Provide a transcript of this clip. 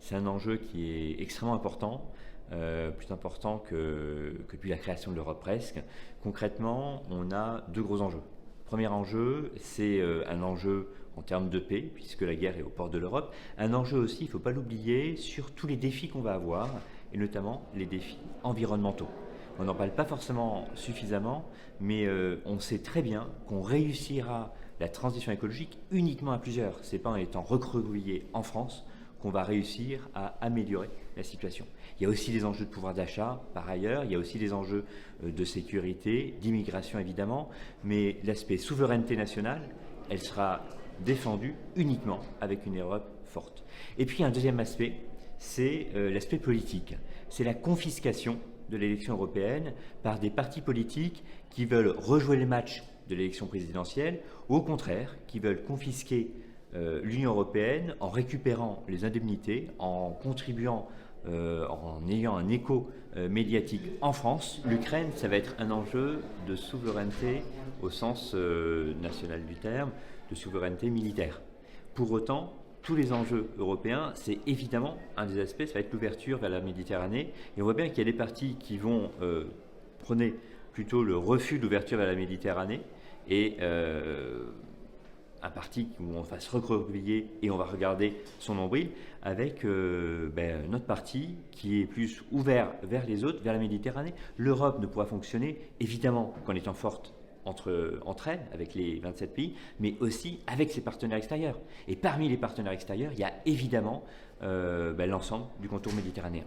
c'est un enjeu qui est extrêmement important, plus important que depuis la création de l'Europe presque. Concrètement, on a deux gros enjeux. Premier enjeu, c'est un enjeu en termes de paix, puisque la guerre est aux portes de l'Europe. Un enjeu aussi, il ne faut pas l'oublier, sur tous les défis qu'on va avoir, et notamment les défis environnementaux. On n'en parle pas forcément suffisamment, mais on sait très bien qu'on réussira la transition écologique uniquement à plusieurs. Ce n'est pas en étant recroquevillé en France qu'on va réussir à améliorer la situation. Il y a aussi des enjeux de pouvoir d'achat, par ailleurs, il y a aussi des enjeux de sécurité, d'immigration évidemment, mais l'aspect souveraineté nationale, elle sera défendue uniquement avec une Europe forte. Et puis un deuxième aspect, c'est l'aspect politique. C'est la confiscation de l'élection européenne par des partis politiques qui veulent rejouer les matchs de l'élection présidentielle ou au contraire qui veulent confisquer l'Union européenne en récupérant les indemnités, en contribuant, en ayant un écho médiatique en France. L'Ukraine, ça va être un enjeu de souveraineté au sens national du terme, de souveraineté militaire. Pour autant, tous les enjeux européens, c'est évidemment un des aspects, ça va être l'ouverture vers la Méditerranée. Et on voit bien qu'il y a des partis qui vont prôner plutôt le refus de l'ouverture vers la Méditerranée et un parti où on va se recroqueviller et on va regarder son nombril avec notre parti qui est plus ouvert vers les autres, vers la Méditerranée. L'Europe ne pourra fonctionner évidemment qu'en étant forte entre elles, avec les 27 pays, mais aussi avec ses partenaires extérieurs. Et parmi les partenaires extérieurs, il y a évidemment l'ensemble du contour méditerranéen.